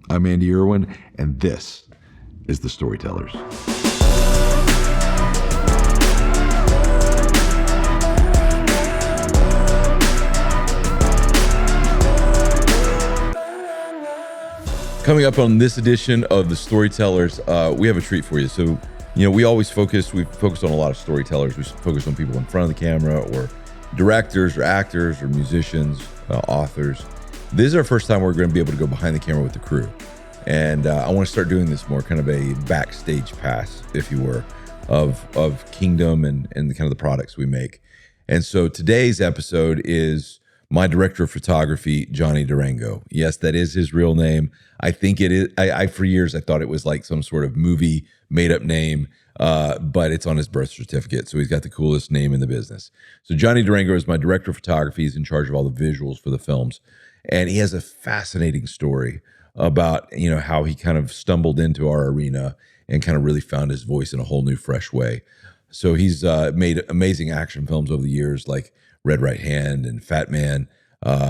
I'm Andy Erwin, and this is the Storytellers. Coming up on this edition of the Storytellers, we have a treat for you. So, we focus on a lot of storytellers. We focus on people in front of the camera, or directors, or actors, or musicians, authors. This is our first time we're going to be able to go behind the camera with the crew. And I want to start doing this more, kind of a backstage pass, if you were, of Kingdom and the kind of the products we make. And so today's episode is my director of photography, Johnny Derango. Yes, that is his real name. I think it is. I for years, I thought it was like some sort of movie made-up name, but it's on his birth certificate. So he's got the coolest name in the business. So Johnny Derango is my director of photography. He's in charge of all the visuals for the films. And he has a fascinating story about, how he kind of stumbled into our arena and kind of really found his voice in a whole new, fresh way. So he's made amazing action films over the years, like Red Right Hand and Fatman.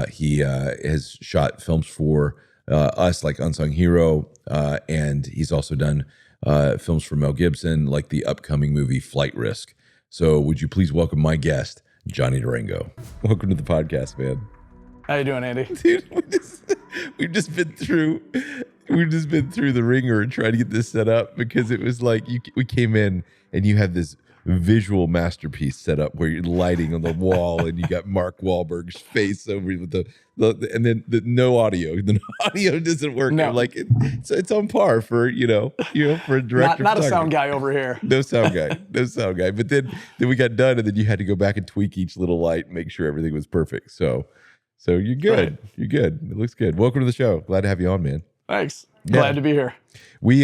He has shot films for us, like Unsung Hero, and he's also done films for Mel Gibson, like the upcoming movie Flight Risk. So would you please welcome my guest, Johnny Derango. Welcome to the podcast, man. How you doing, Andy? Dude, we've just been through the ringer and trying to get this set up, because it was like we came in and you had this visual masterpiece set up where you're lighting on the wall and you got Mark Wahlberg's face over with the and then no audio. The audio doesn't work. No. I'm like it's on par for for a director. Not a sound guy over here. No sound guy. But then we got done, and then you had to go back and tweak each little light and make sure everything was perfect. So you're good. Right. You're good. It looks good. Welcome to the show. Glad to have you on, man. Thanks. Glad to be here. We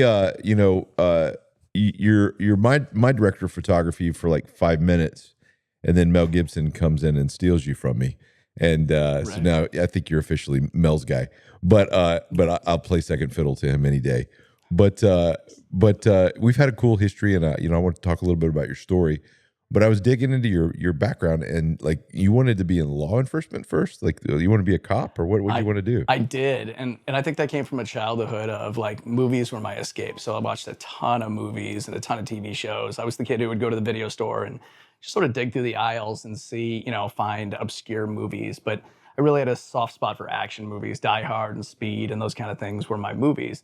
you're my director of photography for like 5 minutes, and then Mel Gibson comes in and steals you from me, and so now I think you're officially Mel's guy. But I'll play second fiddle to him any day. But we've had a cool history, and I want to talk a little bit about your story. But I was digging into your background, and like you wanted to be in law enforcement first. Like you want to be a cop, or what do you want to do? I did, and I think that came from a childhood of like movies were my escape. So I watched a ton of movies and a ton of TV shows. I was the kid who would go to the video store and just sort of dig through the aisles and see, find obscure movies. But I really had a soft spot for action movies. Die Hard and Speed and those kind of things were my movies.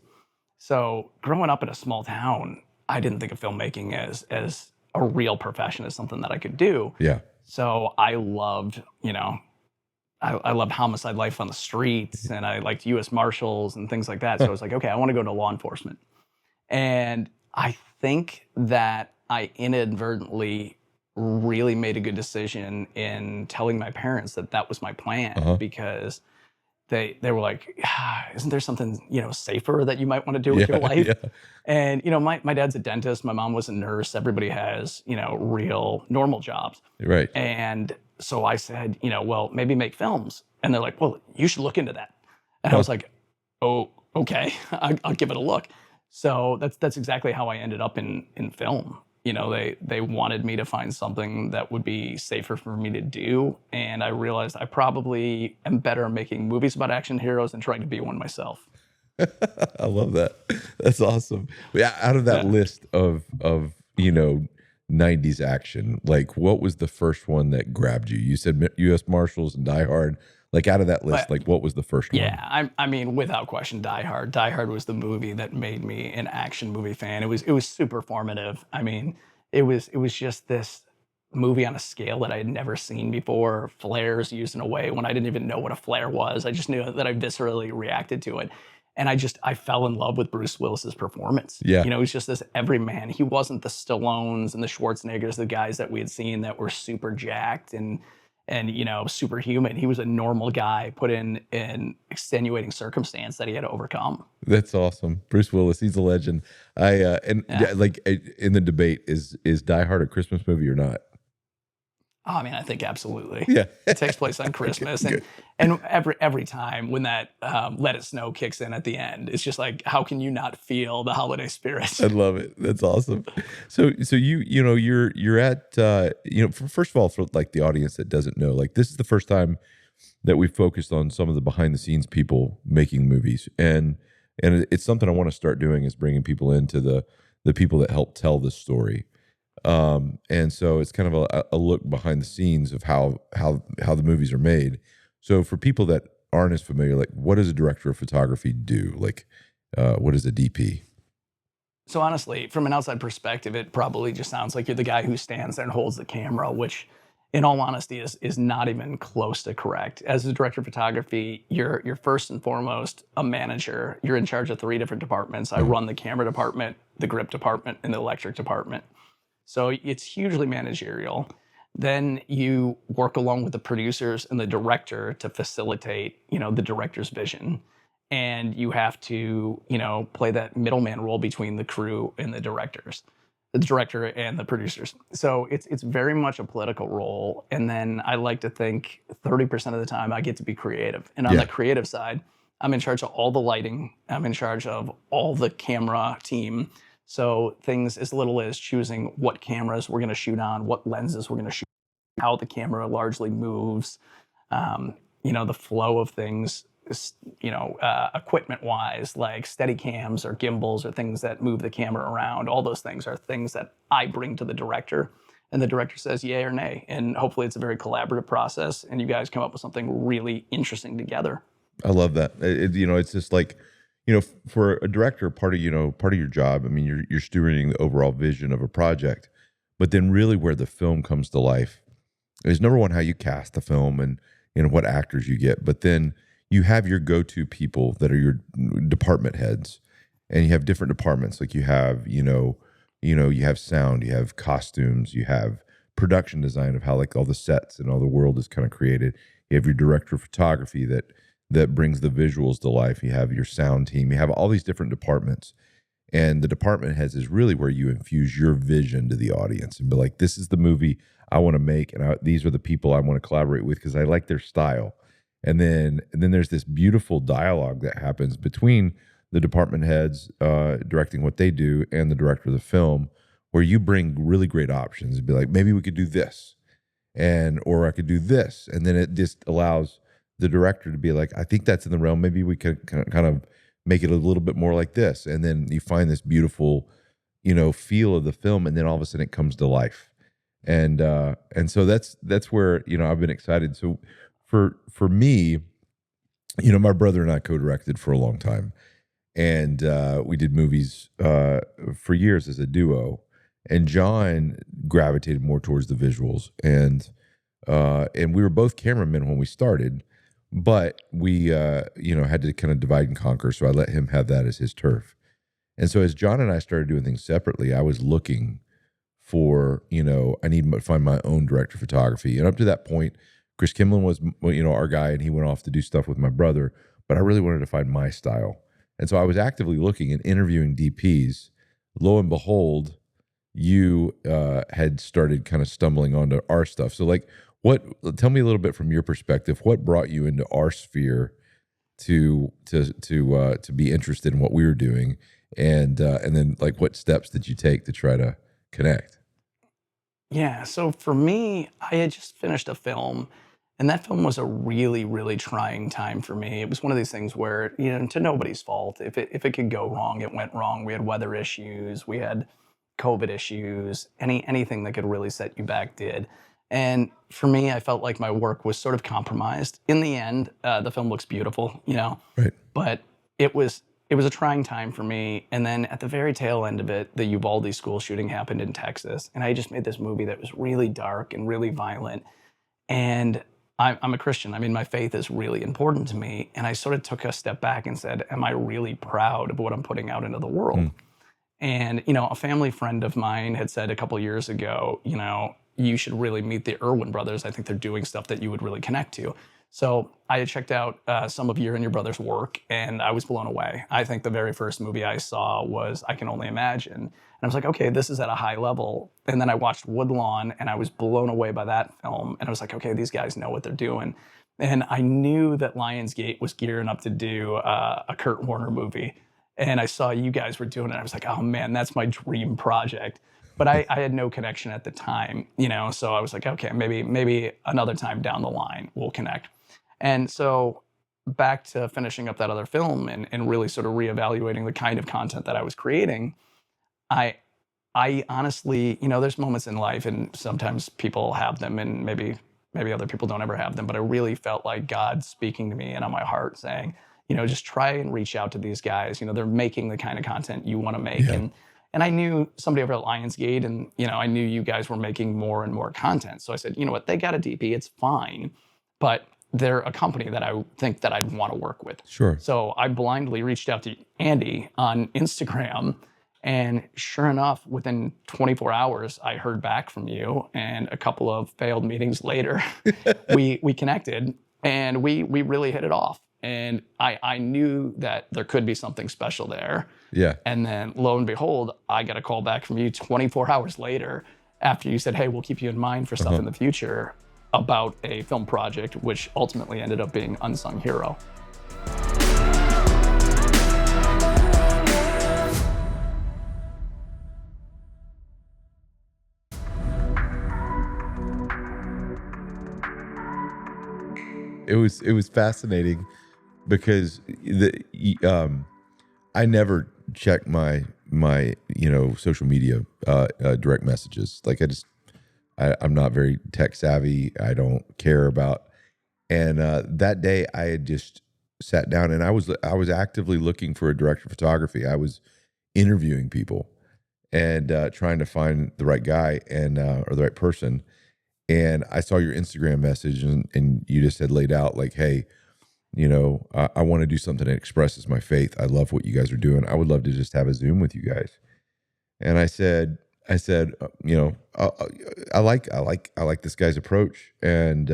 So growing up in a small town, I didn't think of filmmaking as a real profession, is something that I could do. Yeah. So I loved, I loved homicide life on the streets, and I liked U.S. Marshals and things like that. So I was like, okay, I want to go to law enforcement. And I think that I inadvertently really made a good decision in telling my parents that was my plan, because they were like, isn't there something, safer that you might want to do with your life? Yeah. And, my dad's a dentist. My mom was a nurse. Everybody has, real normal jobs. Right. And so I said, well, maybe make films. And they're like, well, you should look into that. And I was like, oh, okay, I'll give it a look. So that's exactly how I ended up in film. They wanted me to find something that would be safer for me to do. And I realized I probably am better making movies about action heroes than trying to be one myself. I love that. That's awesome. Yeah, out of that list of 90s action, like what was the first one that grabbed you? You said U.S. Marshals and Die Hard. Like out of that list, like what was the first one? Yeah, I mean, without question, Die Hard. Die Hard was the movie that made me an action movie fan. It was super formative. I mean, it was just this movie on a scale that I had never seen before. Flares used in a way when I didn't even know what a flare was. I just knew that I viscerally reacted to it. And I fell in love with Bruce Willis's performance. Yeah. He was just this everyman. He wasn't the Stallones and the Schwarzeneggers, the guys that we had seen that were super jacked and superhuman. He was a normal guy put in an extenuating circumstance that he had to overcome. That's awesome. Bruce Willis, he's a legend. Like in the debate, is Die Hard a Christmas movie or not? Oh, I mean, I think absolutely. Yeah. It takes place on Christmas. And every time when that Let It Snow kicks in at the end, it's just like, how can you not feel the holiday spirit? I love it. That's awesome. So you're at first of all, for like the audience that doesn't know, like this is the first time that we focused on some of the behind the scenes people making movies. And and it's something I want to start doing, is bringing people into the people that help tell the story. And so it's kind of a look behind the scenes of how the movies are made. So for people that aren't as familiar, like, what does a director of photography do? Like, what is a DP? So honestly, from an outside perspective, it probably just sounds like you're the guy who stands there and holds the camera, which in all honesty is not even close to correct. As a director of photography, you're first and foremost a manager. You're in charge of 3 different departments. I run the camera department, the grip department, and the electric department. So it's hugely managerial. Then you work along with the producers and the director to facilitate, the director's vision. And you have to, play that middleman role between the crew and the director and the producers. So it's very much a political role. And then I like to think 30% of the time I get to be creative. And on the creative side, I'm in charge of all the lighting. I'm in charge of all the camera team. So things as little as choosing what cameras we're going to shoot on, what lenses we're going to shoot, how the camera largely moves, the flow of things, equipment wise, like steady cams or gimbals or things that move the camera around. All those things are things that I bring to the director, and the director says yay or nay. And hopefully it's a very collaborative process and you guys come up with something really interesting together. I love that. It's just like, for a director, part of your job, I mean, you're stewarding the overall vision of a project, but then really where the film comes to life is, number one, how you cast the film and, what actors you get. But then you have your go-to people that are your department heads, and you have different departments. Like you have, you have sound, you have costumes, you have production design of how like all the sets and all the world is kind of created. You have your director of photography that brings the visuals to life. You have your sound team. You have all these different departments, and the department heads is really where you infuse your vision to the audience and be like, this is the movie I want to make, and these are the people I want to collaborate with because I like their style. And then there's this beautiful dialogue that happens between the department heads directing what they do and the director of the film, where you bring really great options and be like, maybe we could do this, or I could do this, and then it just allows the director to be like, I think that's in the realm. Maybe we could kind of make it a little bit more like this, and then you find this beautiful, feel of the film, and then all of a sudden it comes to life, and so that's where I've been excited. So for me, my brother and I co-directed for a long time, and we did movies for years as a duo. And John gravitated more towards the visuals, and we were both cameramen when we started, but we had to kind of divide and conquer. So I let him have that as his turf. And so as John and I started doing things separately, I was looking for I need to find my own director of photography. And up to that point, Chris Kimlin was our guy, and he went off to do stuff with my brother. But I really wanted to find my style, and so I was actively looking and interviewing DPs. Lo and behold, you had started kind of stumbling onto our stuff. So tell me a little bit from your perspective, what brought you into our sphere to be interested in what we were doing, and then like what steps did you take to try to connect? Yeah, so for me, I had just finished a film, and that film was a really, really trying time for me. It was one of these things where, to nobody's fault. If it could go wrong, it went wrong. We had weather issues, we had COVID issues, anything that could really set you back did. And for me, I felt like my work was sort of compromised. In the end, the film looks beautiful, Right. but it was a trying time for me. And then at the very tail end of it, the Uvalde school shooting happened in Texas, and I just made this movie that was really dark and really violent. And I'm a Christian. I mean, my faith is really important to me. And I sort of took a step back and said, am I really proud of what I'm putting out into the world? And, a family friend of mine had said a couple years ago, you should really meet the Erwin brothers. I think they're doing stuff that you would really connect to. So I had checked out some of your and your brother's work, and I was blown away. I think the very first movie I saw was I Can Only Imagine. And I was like, okay, this is at a high level. And then I watched Woodlawn, and I was blown away by that film. And I was like, okay, these guys know what they're doing. And I knew that Lionsgate was gearing up to do a Kurt Warner movie. And I saw you guys were doing it. I was like, oh man, that's my dream project. But I had no connection at the time, so I was like, okay, maybe another time down the line we'll connect. And so back to finishing up that other film and really sort of reevaluating the kind of content that I was creating, I I honestly, there's moments in life, and sometimes people have them, and maybe other people don't ever have them. But I really felt like God speaking to me and on my heart, saying, just try and reach out to these guys. They're making the kind of content you want to make, Yeah. and I knew somebody over at Lionsgate, and I knew you guys were making more and more content. So I said, you know what, they got a DP, it's fine, but they're a company that I think that I'd want to work with. Sure. So I blindly reached out to Andy on Instagram, and sure enough, within 24 hours, I heard back from you. And a couple of failed meetings later, we connected, and we really hit it off. And I knew that there could be something special there. Yeah. And then lo and behold, I got a call back from you 24 hours later after you said, hey, we'll keep you in mind for stuff in the future, about a film project, which ultimately ended up being Unsung Hero. It was fascinating because I never check my social media direct messages. Like I'm not very tech savvy. I don't care about. And that day I had just sat down, and I was actively looking for a director of photography. I was interviewing people and trying to find the right guy and or the right person. And I saw your Instagram message, and you just had laid out like, hey, I want to do something that expresses my faith. I love what you guys are doing. I would love to just have a Zoom with you guys. And I said, I like this guy's approach. And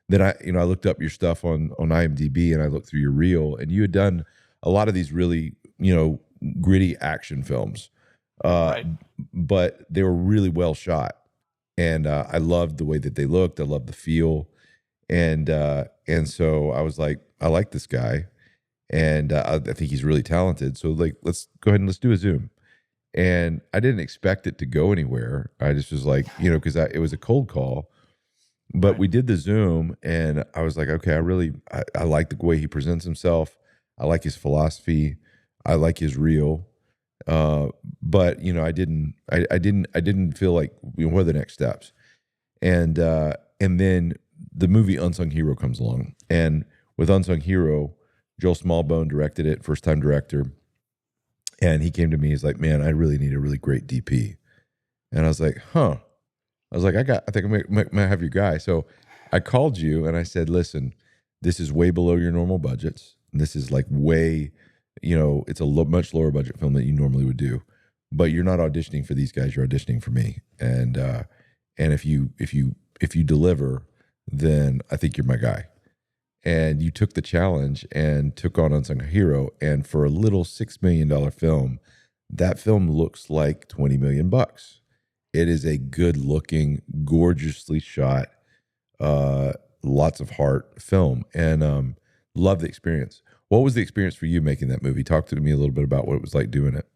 then I looked up your stuff on IMDb, and I looked through your reel, and you had done a lot of these really, gritty action films, Right. but they were really well shot. And I loved the way that they looked. I loved the feel. And so I was like, I like this guy. And I think he's really talented. So like, let's go ahead and let's do a Zoom. And I didn't expect it to go anywhere. I just was like, because it was a cold call, but Right. we did the Zoom, and I was like, okay, I like the way he presents himself. I like his philosophy. I like his reel. But I didn't feel like, what are the next steps? And then the movie Unsung Hero comes along, and with Unsung Hero, Joel Smallbone directed it, first time director. And he came to me, he's like, man, I really need a really great DP. And I was like, huh. I was like, I think I might have your guy. So I called you and I said, listen, this is way below your normal budgets. This is like way, it's a much lower budget film than you normally would do. But you're not auditioning for these guys, you're auditioning for me. And if you deliver, then I think you're my guy. And you took the challenge and took on Unsung Hero. And for a little $6 million film, that film looks like $20 million. It is a good looking, gorgeously shot, lots of heart film, and love the experience. What was the experience for you making that movie? Talk to me a little bit about what it was like doing it.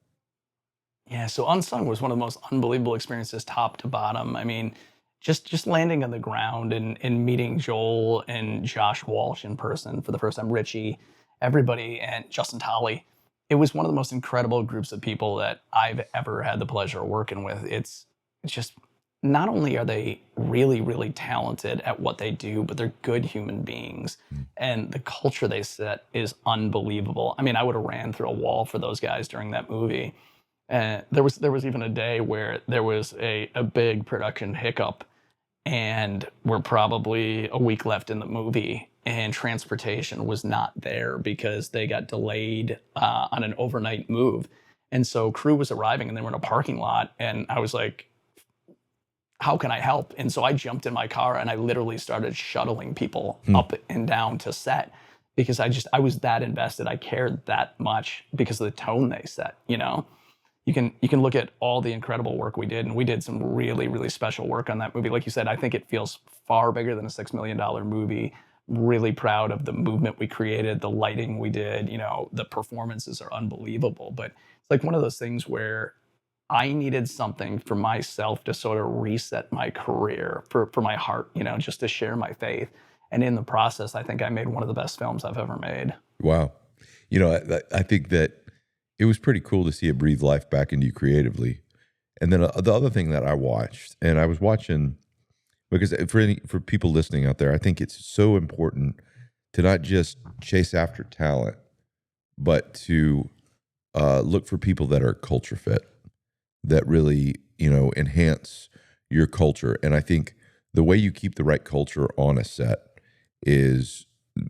Yeah, so Unsung was one of the most unbelievable experiences, top to bottom. I mean, just landing on the ground and meeting Joel and Josh Walsh in person for the first time, Richie, everybody, and Justin Tolley. It was one of the most incredible groups of people that I've ever had the pleasure of working with. It's just, not only are they really, really talented at what they do, but they're good human beings. And the culture they set is unbelievable. I mean, I would have ran through a wall for those guys during that movie. There was even a day where there was a big production hiccup, and we're probably a week left in the movie, and transportation was not there because they got delayed on an overnight move. And so crew was arriving, and they were in a parking lot, and I was like, how can I help? And so I jumped in my car, and I literally started shuttling people up and down to set, because I was that invested. I cared that much because of the tone they set. You can look at all the incredible work we did, and we did some really, really special work on that movie. Like you said, I think it feels far bigger than a $6 million movie. Really proud of the movement we created, the lighting we did. The performances are unbelievable. But it's like one of those things where I needed something for myself to sort of reset my career, for my heart, just to share my faith. And in the process, I think I made one of the best films I've ever made. Wow. I think that it was pretty cool to see it breathe life back into you creatively. And then the other thing that I watched, and I was watching, because for people listening out there, I think it's so important to not just chase after talent, but to look for people that are culture fit, that really, enhance your culture. And I think the way you keep the right culture on a set is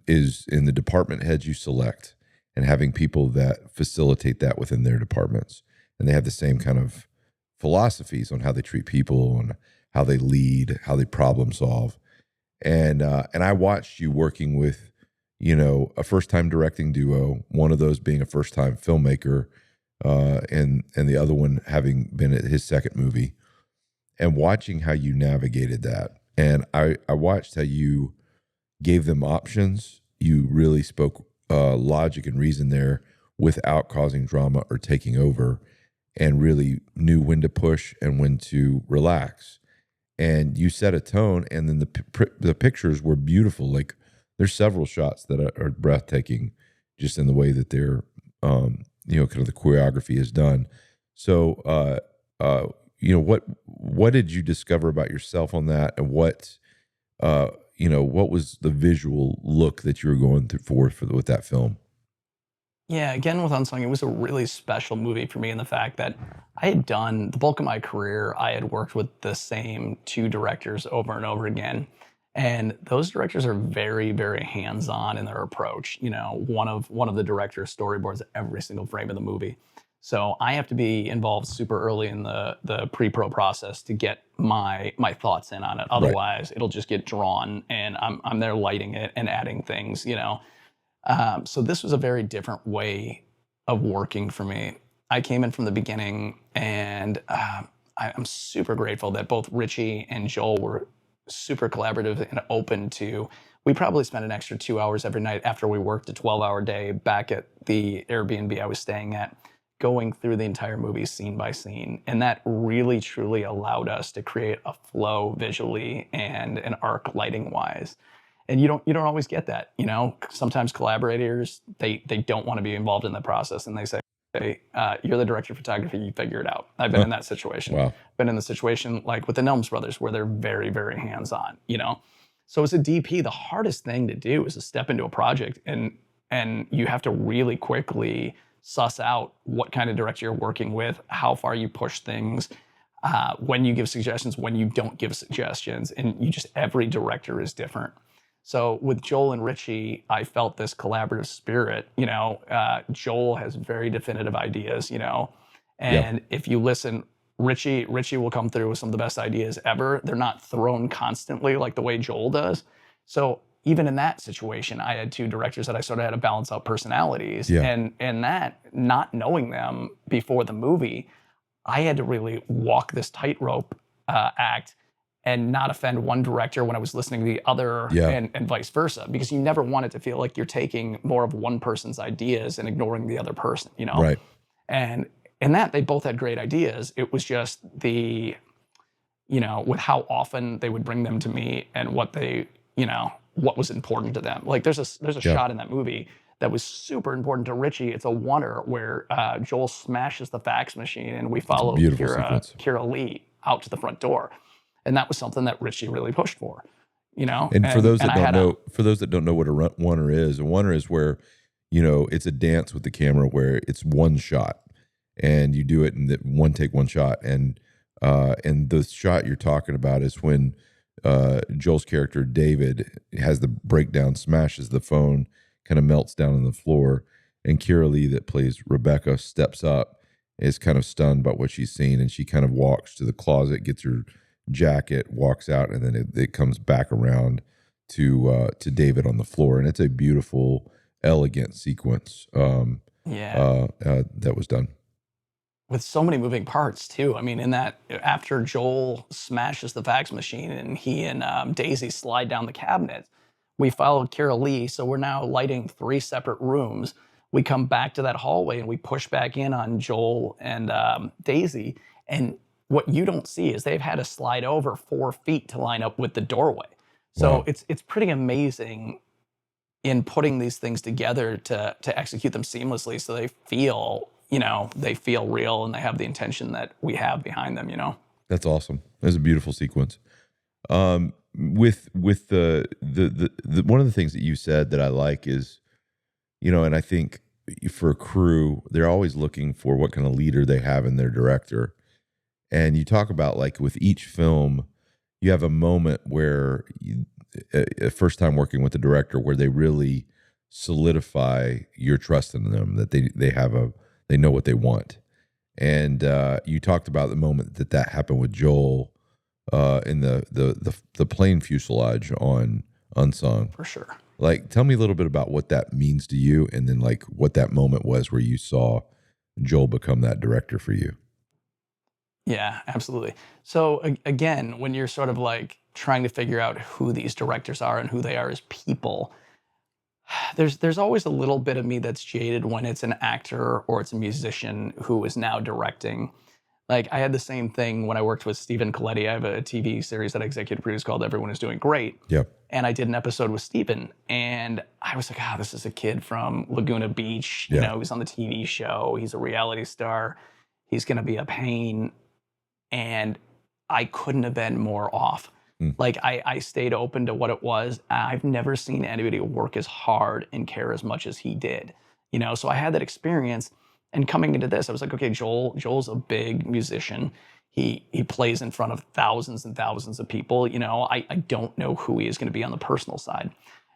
in the department heads you select, and having people that facilitate that within their departments, and they have the same kind of philosophies on how they treat people and how they lead, how they problem solve. And I watched you working with, a first time directing duo, one of those being a first time filmmaker, and the other one having been at his second movie, and watching how you navigated that. And I watched how you gave them options. You really spoke logic and reason there without causing drama or taking over, and really knew when to push and when to relax. And you set a tone, and then the pictures were beautiful. Like, there's several shots that are breathtaking, just in the way that they're, kind of the choreography is done. So, what did you discover about yourself on that, and what was the visual look that you were going through with that film? Yeah, again with Unsung, it was a really special movie for me in the fact that I had done the bulk of my career, I had worked with the same two directors over and over again. And those directors are very, very hands-on in their approach. One of the directors storyboards every single frame of the movie. So I have to be involved super early in the pre-pro process to get my thoughts in on it. Otherwise, it'll just get drawn, and I'm there lighting it and adding things. So this was a very different way of working for me. I came in from the beginning, and I'm super grateful that both Richie and Joel were super collaborative and open to. We probably spent an extra 2 hours every night after we worked a 12-hour day back at the Airbnb I was staying at, going through the entire movie scene by scene. And that really, truly allowed us to create a flow visually and an arc lighting wise. And you don't always get that. Sometimes collaborators, they don't want to be involved in the process, and they say, hey, you're the director of photography, you figure it out. I've been in that situation. Wow. Been in the situation like with the Nelms brothers, where they're very, very hands-on. So as a DP, the hardest thing to do is to step into a project, and you have to really quickly suss out what kind of director you're working with, how far you push things, when you give suggestions, when you don't give suggestions, and every director is different. So with Joel and Richie, I felt this collaborative spirit. Joel has very definitive ideas, and if you listen, Richie will come through with some of the best ideas ever. They're not thrown constantly like the way Joel does. So even in that situation, I had two directors that I sort of had to balance out personalities. Yeah. And that, not knowing them before the movie, I had to really walk this tightrope act and not offend one director when I was listening to the other, and vice versa, because you never want it to feel like you're taking more of one person's ideas and ignoring the other person, Right. And in that, they both had great ideas. It was just with how often they would bring them to me and what was important to them. Like there's a shot in that movie that was super important to Richie. It's a oneer where Joel smashes the fax machine, and we follow Kira Lee out to the front door. And that was something that Richie really pushed for, And for those that don't know what a oneer is where, it's a dance with the camera where it's one shot, and you do it in one take, one shot. And the shot you're talking about is when Joel's character David has the breakdown, smashes the phone, kind of melts down on the floor, and Kira Lee, that plays Rebecca, steps up, is kind of stunned by what she's seen, and she kind of walks to the closet, gets her jacket, walks out, and then it comes back around to David on the floor, and it's a beautiful, elegant sequence that was done with so many moving parts too. I mean, in that, after Joel smashes the fax machine and he and Daisy slide down the cabinet, we followed Kira Lee, so we're now lighting 3 separate rooms. We come back to that hallway and we push back in on Joel and Daisy, and what you don't see is they've had to slide over 4 feet to line up with the doorway. So Wow. it's pretty amazing in putting these things together to execute them seamlessly, so they feel, they feel real and they have the intention that we have behind them. That's awesome. That's a beautiful sequence. With the one of the things that you said that I like is, and I think for a crew, they're always looking for what kind of leader they have in their director. And you talk about, like, with each film, you have a moment where a first time working with the director where they really solidify your trust in them, that they know what they want. And you talked about the moment that happened with Joel in the plane fuselage on Unsung. For sure. Like, tell me a little bit about what that means to you, and then, like, what that moment was where you saw Joel become that director for you. Yeah, absolutely. So again, when you're sort of like trying to figure out who these directors are and who they are as people, there's always a little bit of me that's jaded when it's an actor or it's a musician who is now directing. Like, I had the same thing when I worked with Stephen Coletti. I have a TV series that I executive produce called Everyone Is Doing Great. Yep. And I did an episode with Stephen, and I was like, this is a kid from Laguna Beach. Yeah. He's on the TV show. He's a reality star. He's going to be a pain. And I couldn't have been more off. Like, I stayed open to what it was. I've never seen anybody work as hard and care as much as he did. So I had that experience. And coming into this, I was like, okay, Joel's a big musician. He plays in front of thousands and thousands of people. I don't know who he is going to be on the personal side.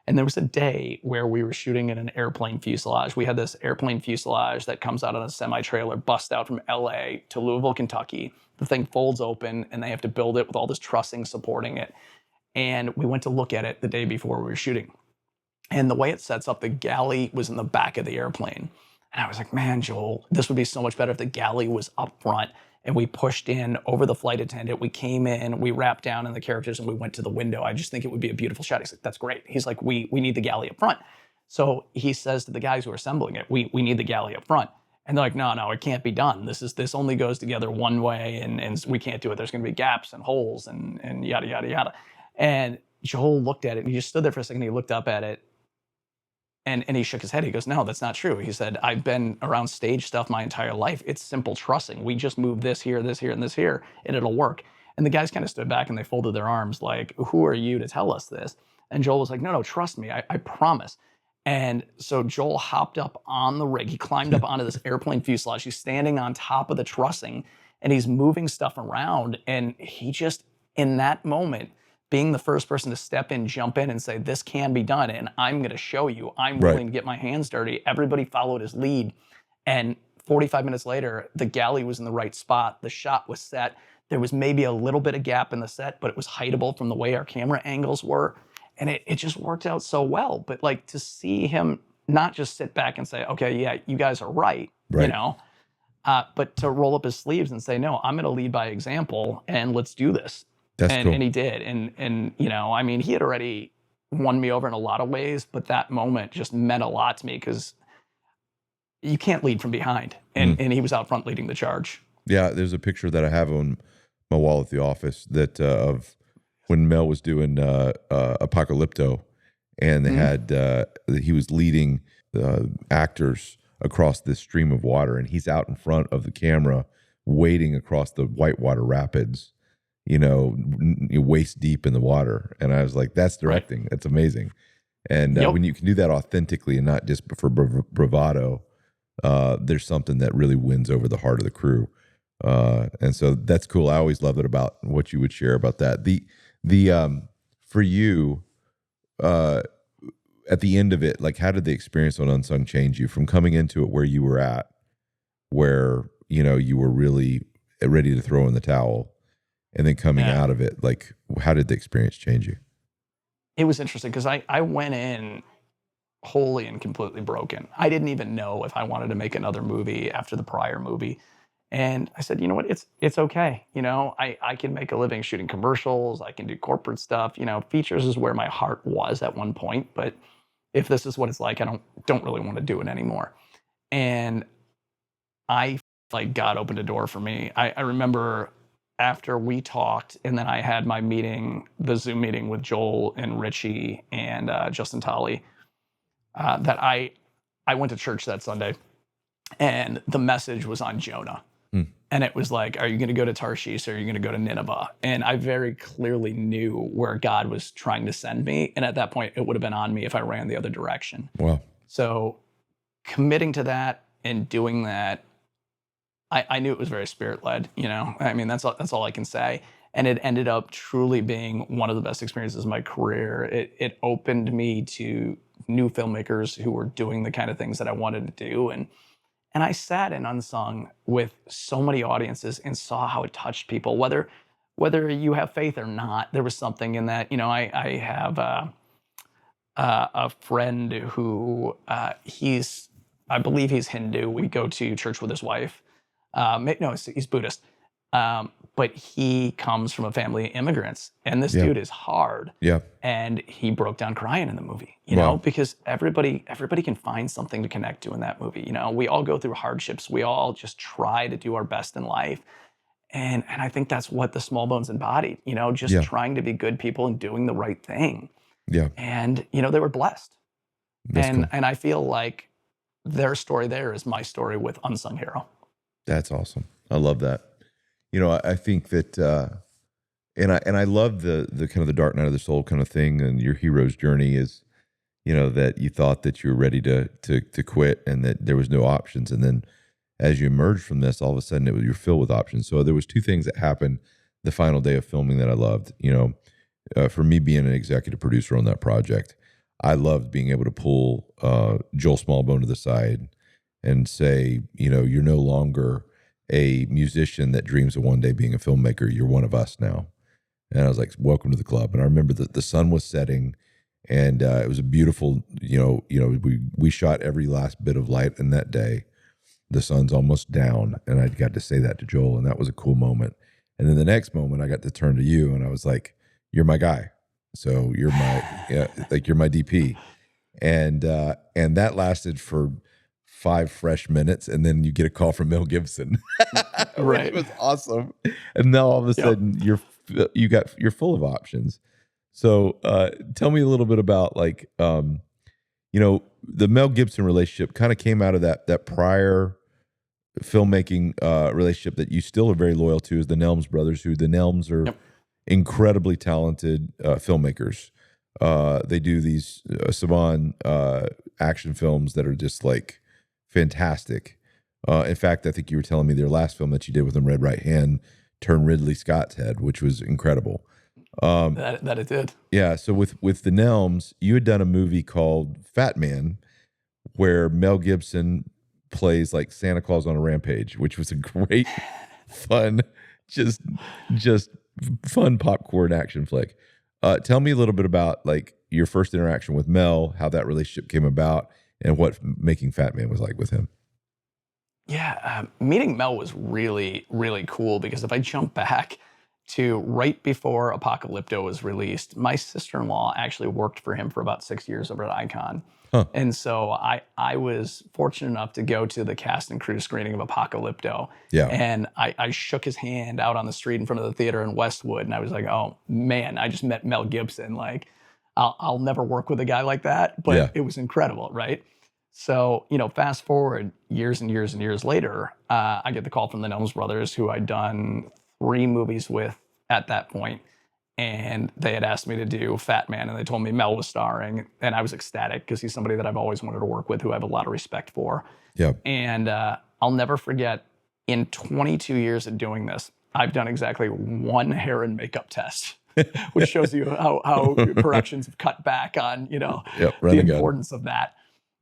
And there was a day where we were shooting in an airplane fuselage. We had this airplane fuselage that comes out on a semi-trailer, bust out from LA to Louisville, Kentucky. The thing folds open and they have to build it with all this trussing supporting it. And we went to look at it the day before we were shooting. And the way it sets up, the galley was in the back of the airplane. And I was like, man, Joel, this would be so much better if the galley was up front. And we pushed in over the flight attendant. We came in, we wrapped down in the characters, and we went to the window. I just think it would be a beautiful shot. He's like, that's great. He's like, we need the galley up front. So he says to the guys who are assembling it, we need the galley up front. And they're like, no, it can't be done. This only goes together one way, and we can't do it. There's going to be gaps and holes and yada, yada, yada. And Joel looked at it, and he just stood there for a second. He looked up at it, and he shook his head. He goes, no, that's not true. He said, I've been around stage stuff my entire life. It's simple trussing. We just move this here, and this here, and it'll work. And the guys kind of stood back and they folded their arms like, who are you to tell us this? And Joel was like, no, trust me. I promise. And so Joel hopped up on the rig. He climbed up onto this airplane fuselage. He's standing on top of the trussing and he's moving stuff around. And he just, in that moment, being the first person to step in, jump in and say, this can be done. And I'm going to show you, I'm willing to get my hands dirty. Everybody followed his lead. And 45 minutes later, the galley was in the right spot. The shot was set. There was maybe a little bit of gap in the set, but it was hideable from the way our camera angles were. And it just worked out so well. But like, to see him not just sit back and say, okay, yeah, you guys are right. But to roll up his sleeves and say, no, I'm going to lead by example and let's do this. That's cool. And he did. And I mean, he had already won me over in a lot of ways, but that moment just meant a lot to me because you can't lead from behind. And he was out front leading the charge. Yeah, there's a picture that I have on my wall at the office that of when Mel was doing Apocalypto, and they had he was leading actors across this stream of water, and he's out in front of the camera wading across the whitewater rapids, waist deep in the water. And I was like, that's directing. Right. That's amazing. And when you can do that authentically and not just for bravado, there's something that really wins over the heart of the crew. And so that's cool. I always love it about what you would share about that. For you, at the end of it, like, how did the experience on Unsung change you from coming into it where you were at, where, you were really ready to throw in the towel, and then coming out of it? Like, how did the experience change you? It was interesting because I went in wholly and completely broken. I didn't even know if I wanted to make another movie after the prior movie. And I said, you know what, it's okay. I can make a living shooting commercials. I can do corporate stuff. Features is where my heart was at one point. But if this is what it's like, I don't really want to do it anymore. And God opened a door for me. I remember after we talked, and then I had my meeting, the Zoom meeting with Joel and Richie and Justin Tolley, that I went to church that Sunday, and the message was on Jonah. And it was like, are you going to go to Tarshish or are you going to go to Nineveh? And I very clearly knew where God was trying to send me. And at that point, it would have been on me if I ran the other direction. Wow. So committing to that and doing that, I knew it was very spirit-led, you know? I mean, that's all I can say. And it ended up truly being one of the best experiences of my career. It opened me to new filmmakers who were doing the kind of things that I wanted to do. And I sat in Unsung with so many audiences and saw how it touched people, whether you have faith or not. There was something in that. You know, I have a friend who I believe he's Hindu. We go to church with his wife. No, he's Buddhist. But he comes from a family of immigrants, and this dude is hard. Yeah. And he broke down crying in the movie, you know, because everybody can find something to connect to in that movie. You know, we all go through hardships. We all just try to do our best in life. And I think that's what the Small Bones embodied, you know, just trying to be good people and doing the right thing. Yeah. And, you know, they were blessed. That's cool. And I feel like their story there is my story with Unsung Hero. That's awesome. I love that. You know, I think that, and I love the kind of the dark night of the soul kind of thing, and your hero's journey is, you know, that you thought that you were ready to quit and that there was no options, and then as you emerged from this, all of a sudden you're filled with options. So there was two things that happened the final day of filming that I loved. You know, for me being an executive producer on that project, I loved being able to pull Joel Smallbone to the side and say, you know, you're no longer a musician that dreams of one day being a filmmaker. You're one of us now. And I was like, welcome to the club. And I remember that the sun was setting, and it was a beautiful, we shot every last bit of light in that day. The sun's almost down, and I got to say that to Joel, and that was a cool moment. And then the next moment I got to turn to you, and I was like, you're my guy. So you're my, you're my DP. And that lasted for 5 fresh minutes, and then you get a call from Mel Gibson, Right? Which was awesome. And now all of a sudden you're full of options. So tell me a little bit about the Mel Gibson relationship kind of came out of that prior filmmaking relationship that you still are very loyal to, is the Nelms brothers, who the Nelms are incredibly talented filmmakers. They do these Saban action films that are just like fantastic. In fact, I think you were telling me their last film that you did with them, Red Right Hand, turned Ridley Scott's head, which was incredible. That it did. Yeah. So with the Nelms, you had done a movie called Fatman, where Mel Gibson plays like Santa Claus on a rampage, which was a great, fun, just fun popcorn action flick. Tell me a little bit about like your first interaction with Mel, how that relationship came about, and what making Fatman was like with him. Yeah, meeting Mel was really, really cool, because if I jump back to right before Apocalypto was released, my sister-in-law actually worked for him for about 6 years over at Icon. Huh. And so I was fortunate enough to go to the cast and crew screening of Apocalypto. Yeah. And I shook his hand out on the street in front of the theater in Westwood, and I was like, oh man, I just met Mel Gibson. Like, I'll never work with a guy like that, but it was incredible, right? So, fast forward years and years and years later, I get the call from the Nelms brothers, who I'd done 3 movies with at that point. And they had asked me to do Fatman, and they told me Mel was starring. And I was ecstatic, because he's somebody that I've always wanted to work with, who I have a lot of respect for. Yeah. And I'll never forget, in 22 years of doing this, I've done exactly 1 hair and makeup test, which shows you how productions have cut back on, the importance of that.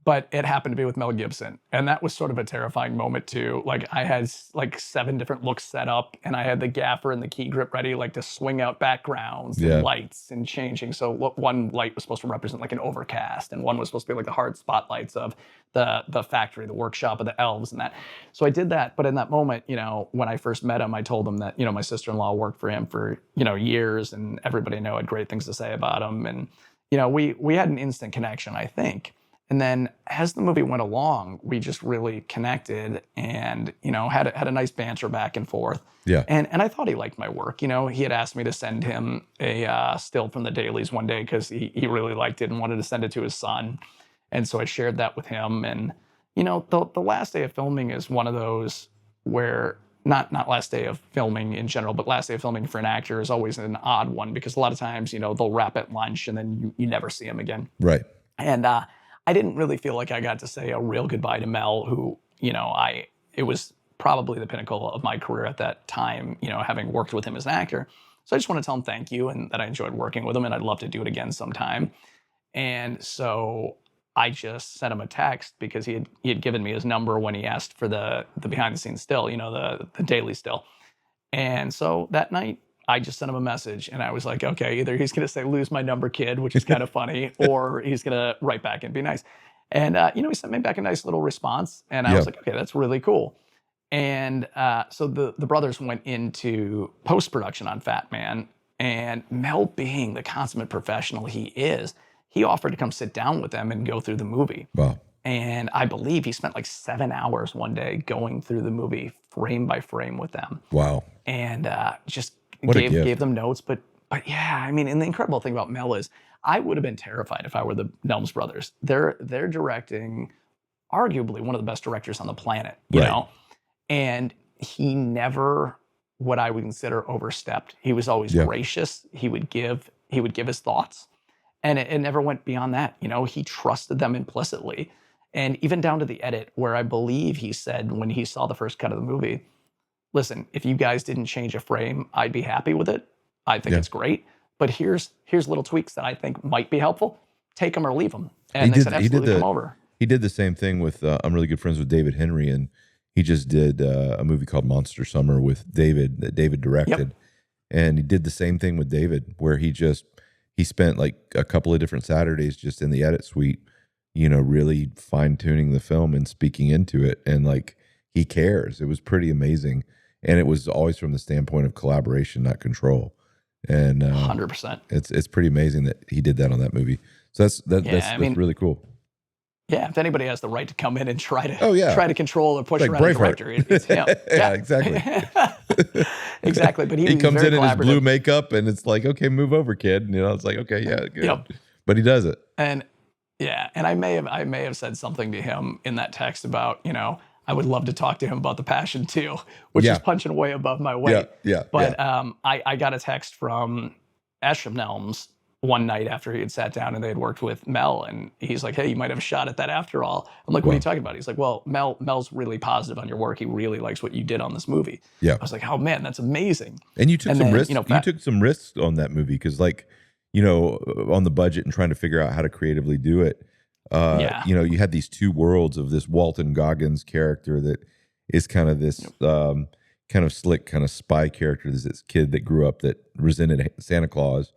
But it happened to be with Mel Gibson. And that was sort of a terrifying moment too. Like, I had like 7 different looks set up, and I had the gaffer and the key grip ready, like to swing out backgrounds and lights and changing. So one light was supposed to represent like an overcast, and one was supposed to be like the hard spotlights of the factory, the workshop of the elves and that. So I did that. But in that moment, when I first met him, I told him that, my sister-in-law worked for him for, years, and everybody I know had great things to say about him. And, we had an instant connection, I think. And then as the movie went along, we just really connected and, had a nice banter back and forth. Yeah. And I thought he liked my work. He had asked me to send him a still from the dailies one day because he really liked it and wanted to send it to his son. And so I shared that with him. And, the last day of filming is one of those where, not last day of filming in general, but last day of filming for an actor is always an odd one because a lot of times, they'll wrap at lunch and then you never see him again. Right. And I didn't really feel like I got to say a real goodbye to Mel, who, it was probably the pinnacle of my career at that time, having worked with him as an actor. So I just want to tell him thank you and that I enjoyed working with him and I'd love to do it again sometime. And so I just sent him a text because he had given me his number when he asked for the behind the scenes still, the daily still. And so that night I just sent him a message and I was like, okay, either he's going to say, lose my number, kid, which is kind of funny, or he's going to write back and be nice. And, he sent me back a nice little response. And I was like, okay, that's really cool. And so the brothers went into post-production on Fatman, and Mel, being the consummate professional he is, he offered to come sit down with them and go through the movie. Wow. And I believe he spent like 7 hours one day going through the movie frame by frame with them. Wow. And just What gave them notes. But yeah, I mean, and the incredible thing about Mel is I would have been terrified if I were the Nelms brothers. They're directing arguably one of the best directors on the planet, you know? And he never, what I would consider, overstepped. He was always gracious. He would give his thoughts. And it never went beyond that. He trusted them implicitly. And even down to the edit, where I believe he said when he saw the first cut of the movie, listen, if you guys didn't change a frame, I'd be happy with it. I think it's great. But here's little tweaks that I think might be helpful. Take them or leave them. And they said, absolutely, come over. He did the same thing with, I'm really good friends with David Henry, and he just did a movie called Monster Summer with David that David directed. Yep. And he did the same thing with David, where he spent like a couple of different Saturdays just in the edit suite, really fine tuning the film and speaking into it. And like, he cares. It was pretty amazing. And it was always from the standpoint of collaboration, not control. And 100%. It's pretty amazing that he did that on that movie. So that's really cool. Yeah, if anybody has the right to come in and try to control or push around a director, it's him. Yeah, exactly. Exactly. But he comes in his blue makeup and it's like, okay, move over, kid. And, it's like, okay, yeah, good. Yep. But he does it. And I may have said something to him in that text about, I would love to talk to him about The Passion too, which is punching way above my weight. But I got a text from Ashram Nelms one night after he had sat down and they had worked with Mel, and he's like, hey, you might have a shot at that after all. I'm like, what are you talking about? He's like, well, Mel's really positive on your work. He really likes what you did on this movie. Yeah. I was like, oh man, that's amazing. And you took some risks. You took some risks on that movie because on the budget and trying to figure out how to creatively do it. You had these two worlds of this Walton Goggins character that is kind of this kind of slick, kind of spy character. There's this kid that grew up that resented Santa Claus.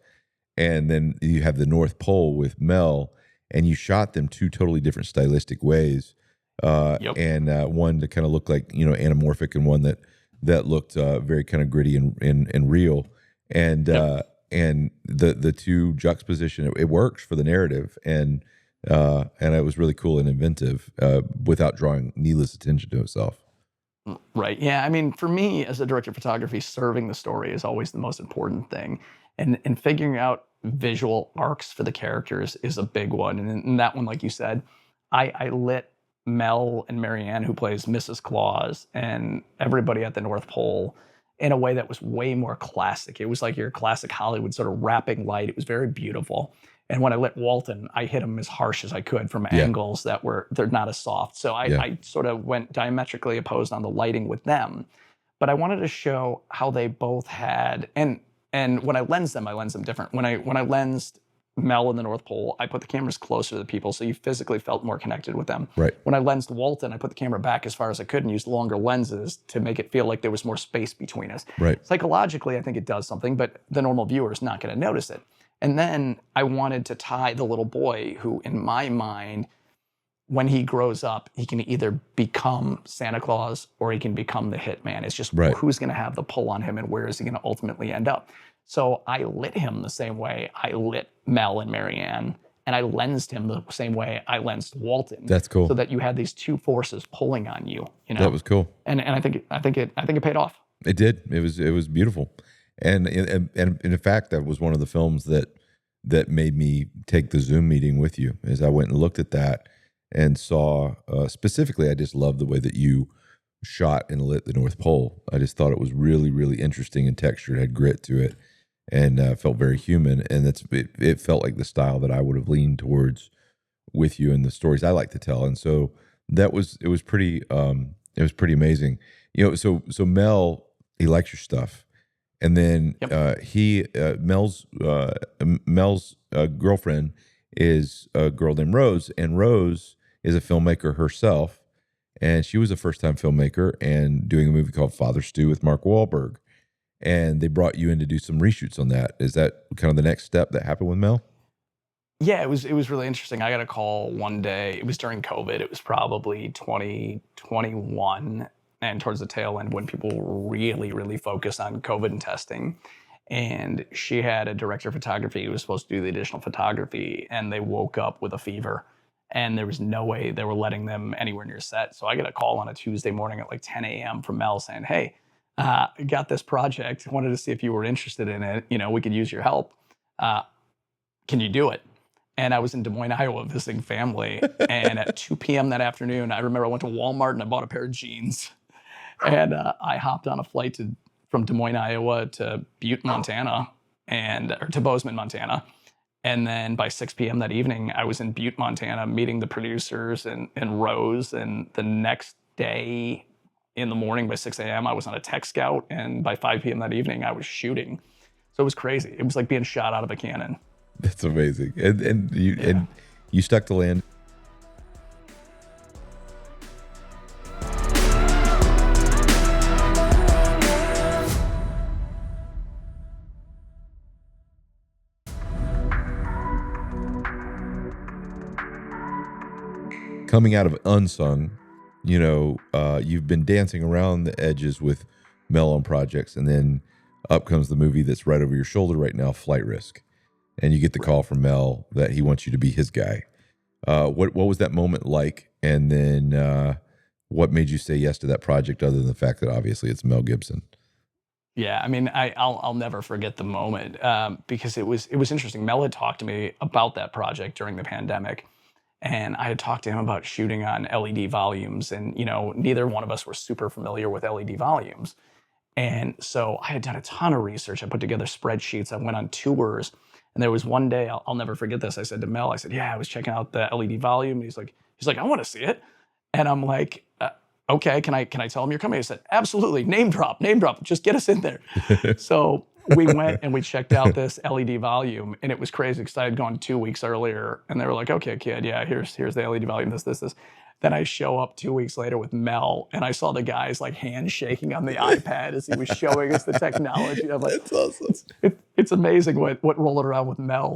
And then you have the North Pole with Mel, and you shot them two totally different stylistic ways. And one to kind of look like, anamorphic, and one that looked very kind of gritty and real. And the two juxtaposition, it works for the narrative. And it was really cool and inventive without drawing needless attention to itself. Right. Yeah. I mean, for me as a director of photography, serving the story is always the most important thing. And figuring out visual arcs for the characters is a big one. And in that one, like you said, I lit Mel and Marianne, who plays Mrs. Claus, and everybody at the North Pole in a way that was way more classic. It was like your classic Hollywood sort of wrapping light. It was very beautiful. And when I lit Walton, I hit him as harsh as I could from angles they're not as soft. So I sort of went diametrically opposed on the lighting with them. But I wanted to show how they both had, and when I lensed them different. When I lensed Mel in the North Pole, I put the cameras closer to the people, so you physically felt more connected with them. Right. When I lensed Walton, I put the camera back as far as I could and used longer lenses to make it feel like there was more space between us. Right. Psychologically, I think it does something, but the normal viewer is not going to notice it. And then I wanted to tie the little boy who, in my mind, when he grows up, he can either become Santa Claus or he can become the hitman. It's just who's going to have the pull on him and where is he going to ultimately end up. So I lit him the same way I lit Mel and Marianne. and I lensed him the same way I lensed Walton. That's cool. So that you had these two forces pulling on you. That was cool. And I think it paid off. It did. It was beautiful, and in fact, that was one of the films that made me take the Zoom meeting with you. As I went and looked at that and saw specifically, I just loved the way that you shot and lit the North Pole. I just thought it was really, really interesting and textured, had grit to it, and felt very human. And it felt like the style that I would have leaned towards with you and the stories I like to tell. And so it was pretty amazing. So Mel, he likes your stuff. And then Yep. Mel's girlfriend is a girl named Rose, and Rose is a filmmaker herself, and she was a first-time filmmaker and doing a movie called Father Stu with Mark Wahlberg, and they brought you in to do some reshoots on that. Is that kind of the next step that happened with Mel? Yeah, it was really interesting. I got a call one day. It was during COVID. It was probably 2021, and towards the tail end when people really, really focused on COVID and testing. And she had a director of photography who was supposed to do the additional photography, and they woke up with a fever, and there was no way they were letting them anywhere near set. So I get a call on a Tuesday morning at like 10 a.m. from Mel saying, "Hey, got this project. Wanted to see if you were interested in it. We could use your help. Can you do it?" And I was in Des Moines, Iowa, visiting family. And at 2 p.m. that afternoon, I remember I went to Walmart and I bought a pair of jeans. And I hopped on a flight from Des Moines, Iowa to Butte, Montana, or to Bozeman, Montana. And then by 6 p.m. that evening, I was in Butte, Montana, meeting the producers and Rose. And the next day in the morning by 6 a.m., I was on a tech scout. And by 5 p.m. that evening, I was shooting. So it was crazy. It was like being shot out of a cannon. That's amazing. And you stuck to land. Coming out of Unsung, you've been dancing around the edges with Mel on projects, and then up comes the movie that's right over your shoulder right now, Flight Risk. And you get the call from Mel that he wants you to be his guy. What was that moment like? And then what made you say yes to that project, other than the fact that obviously it's Mel Gibson? Yeah, I mean, I'll never forget the moment because it was interesting. Mel had talked to me about that project during the pandemic, and I had talked to him about shooting on LED volumes, and neither one of us were super familiar with LED volumes. And so I had done a ton of research. I put together spreadsheets. I went on tours. And there was one day, I'll never forget this. I said to Mel, yeah, I was checking out the LED volume. And he's like, I want to see it. And I'm like, okay, can I tell him you're coming? He said, absolutely, name drop, just get us in there. So we went and we checked out this LED volume, and it was crazy because I had gone 2 weeks earlier, and they were like, okay, kid, yeah, here's the LED volume, this. Then I show up 2 weeks later with Mel, and I saw the guys like hand shaking on the iPad as he was showing us the technology. I'm like, That's awesome. It's amazing what rolling around with Mel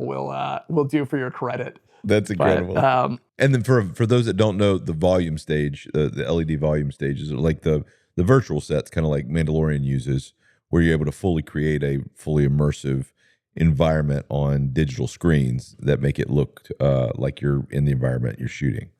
will do for your credit. That's incredible. But, and then for those that don't know, the volume stage, the LED volume stage is like the virtual sets, kind of like Mandalorian uses, where you're able to fully create a fully immersive environment on digital screens that make it look like you're in the environment you're shooting.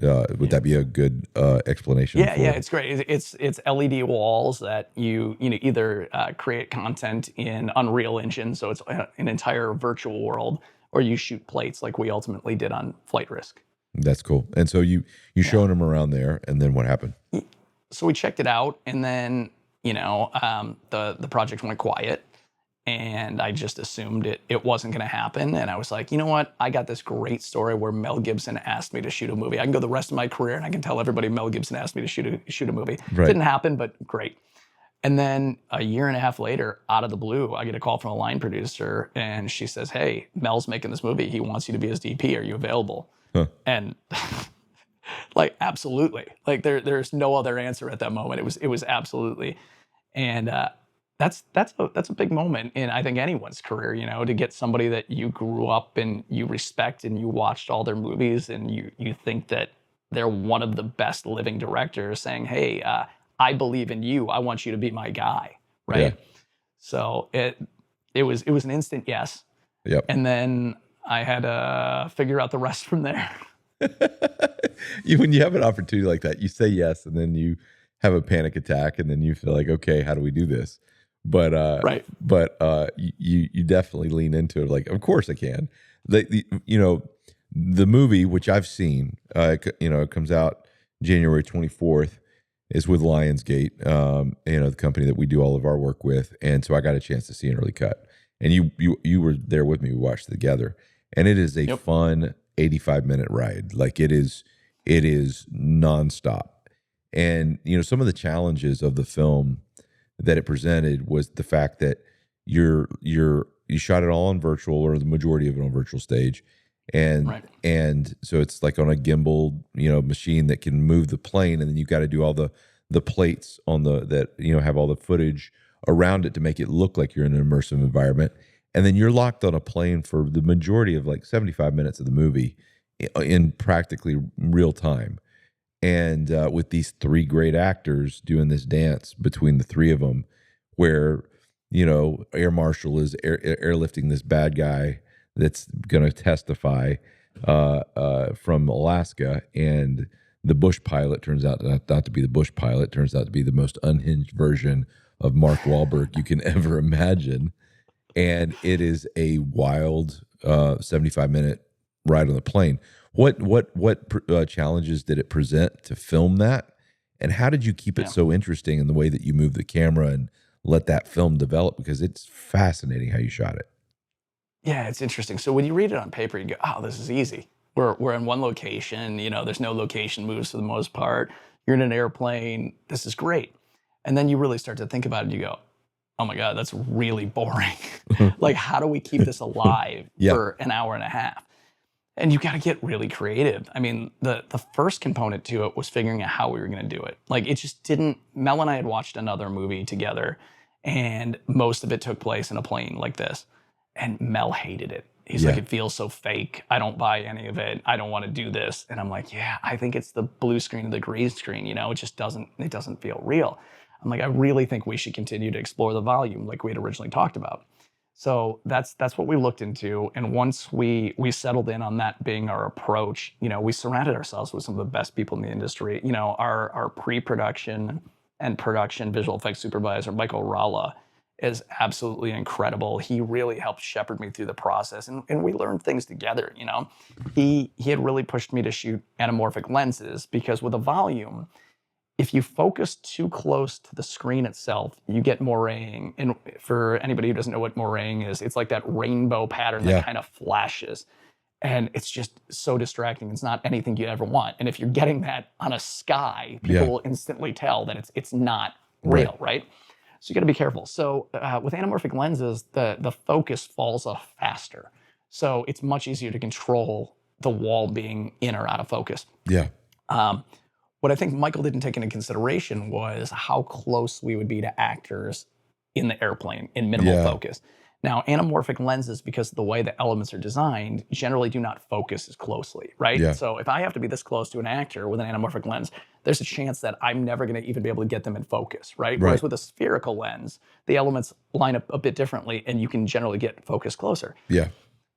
Would that be a good explanation? Yeah, it's great. It's LED walls that you either create content in Unreal Engine, so it's an entire virtual world, or you shoot plates like we ultimately did on Flight Risk. That's cool. And so you showing them around there, and then what happened? So we checked it out, and then the project went quiet. And I just assumed it wasn't going to happen. And I was like, you know what? I got this great story where Mel Gibson asked me to shoot a movie. I can go the rest of my career and I can tell everybody Mel Gibson asked me to shoot a movie. Right. Didn't happen, but great. And then a year and a half later, out of the blue, I get a call from a line producer, and she says, hey, Mel's making this movie. He wants you to be his DP. Are you available? Huh. And like, absolutely. Like there's no other answer at that moment. It was absolutely. And that's a big moment in, I think, anyone's career, to get somebody that you grew up and you respect and you watched all their movies and you think that they're one of the best living directors saying, hey, I believe in you. I want you to be my guy. Right. Yeah. So it was an instant yes. Yep. And then I had to figure out the rest from there. When you have an opportunity like that, you say yes, and then you have a panic attack, and then you feel like, okay, how do we do this? But Right. you definitely lean into it. Like, of course I can. The movie, which I've seen, it comes out January 24th, is with Lionsgate, the company that we do all of our work with, and so I got a chance to see an early cut, and you were there with me. We watched it together, and it is a fun 85-minute ride. Like it is nonstop, and some of the challenges of the film that it presented was the fact that you shot it all on virtual, or the majority of it on virtual stage. And so it's like on a gimbal, machine that can move the plane, and then you've got to do all the plates on that have all the footage around it to make it look like you're in an immersive environment. And then you're locked on a plane for the majority of like 75 minutes of the movie in practically real time. And with these three great actors doing this dance between the three of them, where Air Marshal is airlifting this bad guy that's going to testify from Alaska, and the bush pilot turns out not to be the bush pilot, turns out to be the most unhinged version of Mark Wahlberg you can ever imagine. And it is a wild 75-minute ride on the plane. What challenges did it present to film that? And how did you keep it so interesting in the way that you move the camera and let that film develop? Because it's fascinating how you shot it. Yeah, it's interesting. So when you read it on paper, you go, oh, this is easy. We're in one location, there's no location moves for the most part. You're in an airplane. This is great. And then you really start to think about it and you go, oh my God, that's really boring. Like, how do we keep this alive for an hour and a half? And you got to get really creative. I mean, the first component to it was figuring out how we were going to do it. Like, it just didn't, Mel and I had watched another movie together, and most of it took place in a plane like this. And Mel hated it. He's like, it feels so fake. I don't buy any of it. I don't want to do this. And I'm like, yeah, I think it's the blue screen and the green screen. It just doesn't feel real. I'm like, I really think we should continue to explore the volume like we had originally talked about. So that's what we looked into. And once we settled in on that being our approach, we surrounded ourselves with some of the best people in the industry. Our pre-production and production visual effects supervisor, Michael Ralla, is absolutely incredible. He really helped shepherd me through the process, and we learned things together. He had really pushed me to shoot anamorphic lenses, because with a volume, if you focus too close to the screen itself, you get moiraying. And for anybody who doesn't know what moiraying is, it's like that rainbow pattern that kind of flashes. And it's just so distracting. It's not anything you ever want. And if you're getting that on a sky, people will instantly tell that it's not real, right? So you got to be careful. So with anamorphic lenses, the focus falls off faster. So it's much easier to control the wall being in or out of focus. Yeah. What I think Michael didn't take into consideration was how close we would be to actors in the airplane in minimal focus. Now, anamorphic lenses, because of the way the elements are designed, generally do not focus as closely, right? Yeah. So if I have to be this close to an actor with an anamorphic lens, there's a chance that I'm never going to even be able to get them in focus, right? Whereas with a spherical lens, the elements line up a bit differently, and you can generally get focus closer. Yeah.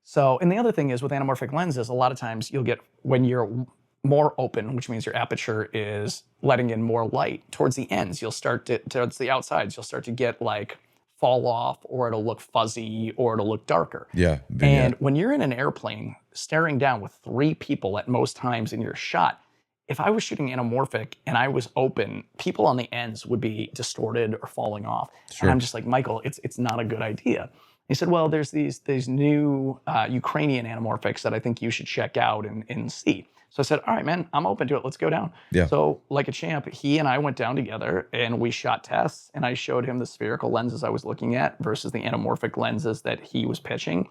So, and the other thing is with anamorphic lenses, a lot of times you'll get, when you're more open, which means your aperture is letting in more light, towards the ends, towards the outsides, you'll start to get like fall off, or it'll look fuzzy, or it'll look darker. Yeah. And when you're in an airplane staring down with three people at most times in your shot, if I was shooting anamorphic and I was open, people on the ends would be distorted or falling off. Sure. And I'm just like, Michael, it's not a good idea. He said, well, there's these new Ukrainian anamorphics that I think you should check out and see. So I said, all right, man, I'm open to it. Let's go down. Yeah. So like a champ, he and I went down together and we shot tests, and I showed him the spherical lenses I was looking at versus the anamorphic lenses that he was pitching.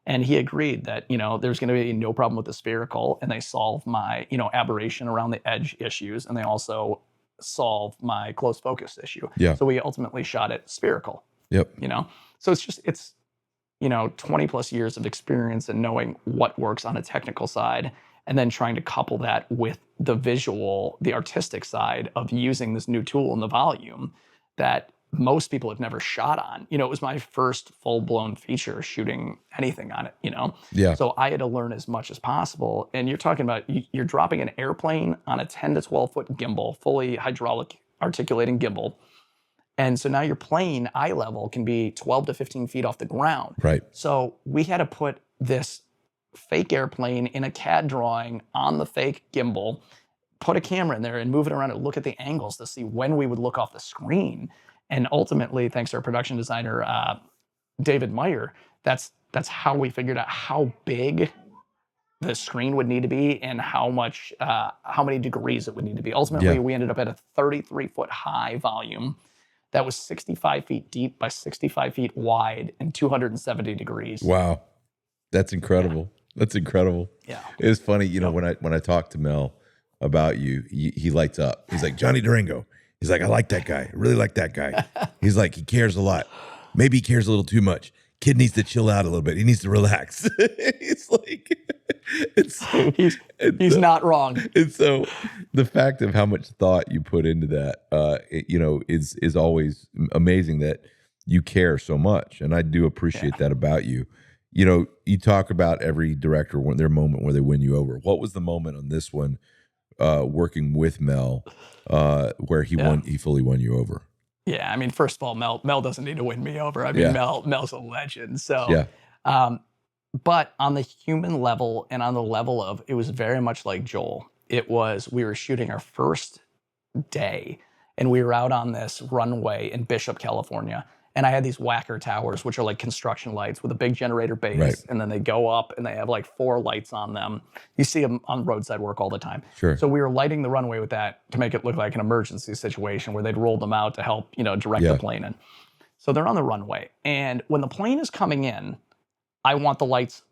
And he agreed that, there's going to be no problem with the spherical, and they solve my, aberration around the edge issues. And they also solve my close focus issue. Yeah. So we ultimately shot it spherical. Yep. So it's 20 plus years of experience and knowing what works on a technical side, and then trying to couple that with the visual, the artistic side of using this new tool in the volume that most people have never shot on. You know, it was my first full-blown feature shooting anything on it, you know? Yeah. So I had to learn as much as possible. And you're talking about, you're dropping an airplane on a 10 to 12 foot gimbal, fully hydraulic articulating gimbal. And so now your plane, eye level, can be 12 to 15 feet off the ground. Right. So we had to put this fake airplane in a CAD drawing on the fake gimbal, put a camera in there and move it around and look at the angles to see when we would look off the screen. And ultimately, thanks to our production designer, David Meyer, that's how we figured out how big the screen would need to be and how many degrees it would need to be. Ultimately, we ended up at a 33-foot high volume that was 65 feet deep by 65 feet wide and 270 degrees. Wow. That's incredible. Yeah. That's incredible. Yeah. It's funny, you know, when I talk to Mel about you, he lights up. He's like, Johnny Derango. He's like, I like that guy. I really like that guy. He's like, he cares a lot. Maybe he cares a little too much. Kid needs to chill out a little bit. He needs to relax. He's like, he's not wrong. And so the fact of how much thought you put into that, you know, is always amazing that you care so much. And I do appreciate that about you. You know, you talk about every director when their moment where they win you over. What was the moment on this one, working with Mel, where he fully won you over? Yeah, I mean, first of all, Mel doesn't need to win me over. I mean, Mel's a legend. So, but on the human level and on the level of, it was very much like Joel. We were shooting our first day, and we were out on this runway in Bishop, California. And I had these whacker towers, which are like construction lights with a big generator base. Right. And then they go up and they have like 4 lights on them. You see them on roadside work all the time. Sure. So we were lighting the runway with that to make it look like an emergency situation where they'd roll them out to help, you know, direct the plane in. So they're on the runway. And when the plane is coming in, I want the lights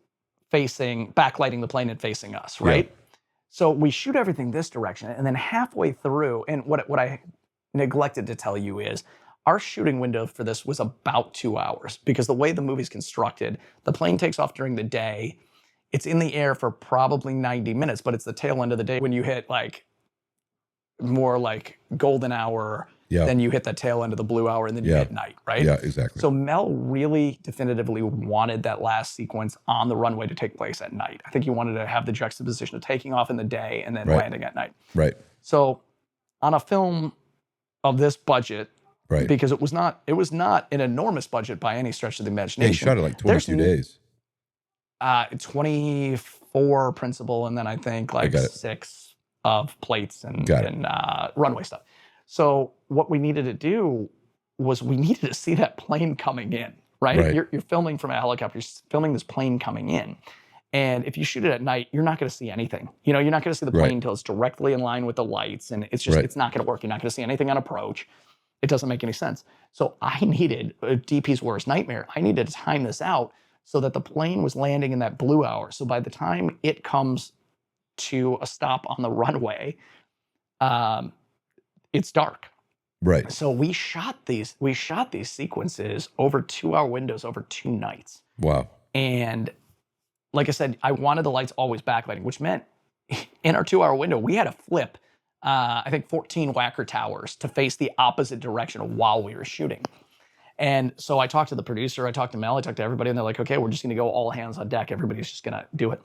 backlighting the plane and facing us, right? Yeah. So we shoot everything this direction. And then halfway through, and what I neglected to tell you is, our shooting window for this was about 2 hours because the way the movie's constructed, the plane takes off during the day. It's in the air for probably 90 minutes, but it's the tail end of the day when you hit like more like golden hour, then you hit the tail end of the blue hour, and then you hit night, right? Yeah, exactly. So Mel really definitively wanted that last sequence on the runway to take place at night. I think he wanted to have the juxtaposition of taking off in the day and then landing at night. Right. So on a film of this budget, right, because it was not an enormous budget by any stretch of the imagination. Yeah, you shot it like 22 days. 24 principal, and then I think like 6 of plates and runway stuff. So what we needed to do was we needed to see that plane coming in, right? You're filming from a helicopter, you're filming this plane coming in. And if you shoot it at night, you're not going to see anything. You know, you're not going to see the plane until it's directly in line with the lights, and it's just, it's not going to work. You're not going to see anything on approach. It doesn't make any sense. So I needed, DP's worst nightmare, I needed to time this out so that the plane was landing in that blue hour. So by the time it comes to a stop on the runway, it's dark. Right. So we shot these sequences over 2-hour windows over 2 nights. Wow. And like I said, I wanted the lights always backlighting, which meant in our 2-hour window, we had to flip I think 14 whacker towers to face the opposite direction while we were shooting. And so I talked to the producer, I talked to Mel, I talked to everybody, and they're like, okay, we're just gonna go all hands on deck. Everybody's just gonna do it.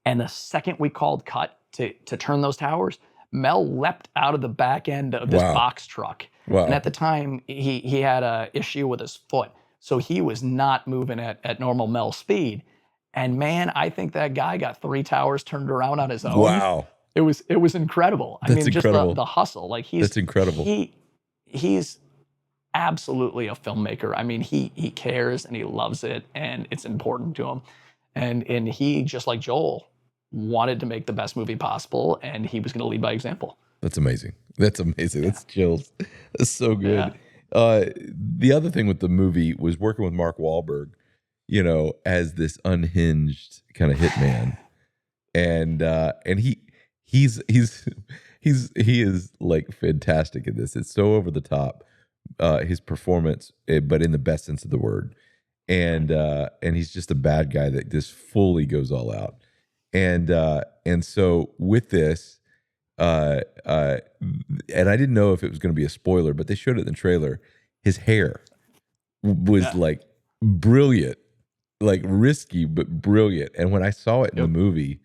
And the second we called cut to turn those towers, Mel leapt out of the back end of this box truck. Wow. And at the time, he had an issue with his foot. So he was not moving at normal Mel speed. And man, I think that guy got 3 towers turned around on his own. Wow. It was incredible. I mean, incredible. Just the hustle. Like that's incredible. He's absolutely a filmmaker. I mean, he cares and he loves it and it's important to him. And he, just like Joel, wanted to make the best movie possible, and he was going to lead by example. That's amazing. That's amazing. That's chills. That's so good. Yeah. The other thing with the movie was working with Mark Wahlberg, you know, as this unhinged kind of hitman, and he is like fantastic in this. It's so over the top, his performance, but in the best sense of the word, and he's just a bad guy that just fully goes all out. And so with this, and I didn't know if it was going to be a spoiler, but they showed it in the trailer. his hair was like brilliant, like risky but brilliant. And when I saw it in the movie,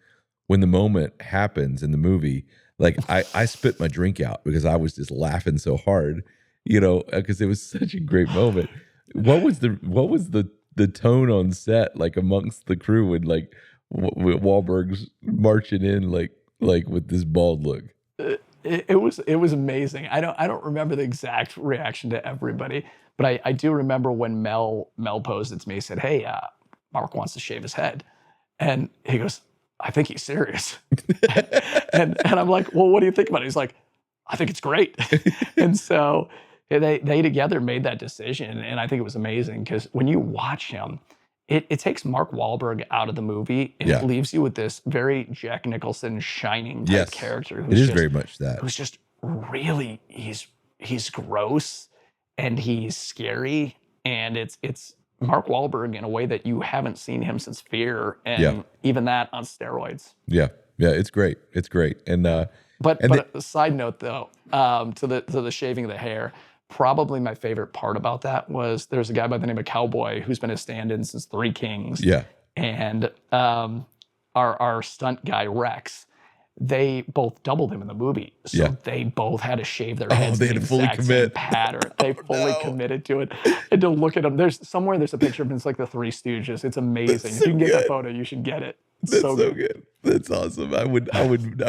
when the moment happens in the movie, like I spit my drink out because I was just laughing so hard, because it was such a great moment. What was the tone on set like amongst the crew when like Wahlberg's marching in like with this bald look? It was amazing. I don't remember the exact reaction to everybody, but I do remember when Mel posed it to me. He said, "Hey, Mark wants to shave his head," and he goes, "I think he's serious." and I'm like, "Well, what do you think about it?" He's like, "I think it's great." And so they together made that decision, and I think it was amazing because when you watch him, it takes Mark Wahlberg out of the movie and it Yeah. leaves you with this very Jack Nicholson shining type Yes. character It is very much that. who's just really he's gross and he's scary, and it's Mark Wahlberg in a way that you haven't seen him since Fear, and Yeah. even that on steroids. Yeah. Yeah. It's great. It's great. And But a side note though, to the shaving of the hair, probably my favorite part about that was there's a guy by the name of Cowboy who's been a stand-in since Three Kings. yeah. And our stunt guy Rex, they both doubled him in the movie, so Yeah. they both had to shave their heads they the had to fully exact same commit. pattern. They fully no. committed to it, and to look at them. There's a picture of him. It's like the Three Stooges. It's amazing. That's If you can get so that good. photo, you should get it. It's That's so so good. good. That's awesome. I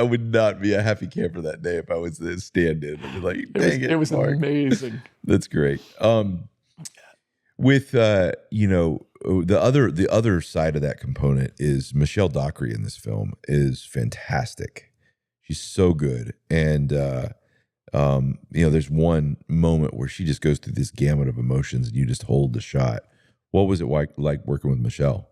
would not be a happy camper that day if I was the stand-in. I'd be like, dang It was Mark. amazing. That's great. With the other side of that component is Michelle Dockery in this film is fantastic. She's so good, and there's one moment where she just goes through this gamut of emotions, and you just hold the shot. What was it like working with Michelle?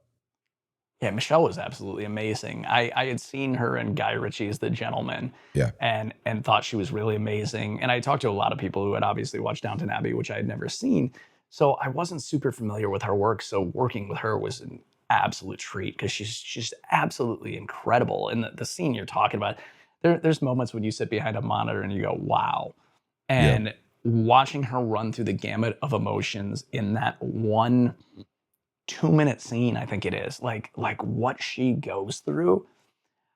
Yeah, Michelle was absolutely amazing. I had seen her in Guy Ritchie's The Gentleman, Yeah, and thought she was really amazing. And I talked to a lot of people who had obviously watched Downton Abbey, which I had never seen. So I wasn't super familiar with her work. So working with her was an absolute treat because she's just absolutely incredible. And the scene you're talking about, there's moments when you sit behind a monitor and you go, wow. yeah, And watching her run through the gamut of emotions in that one 2-minute scene, I think it is, like what she goes through,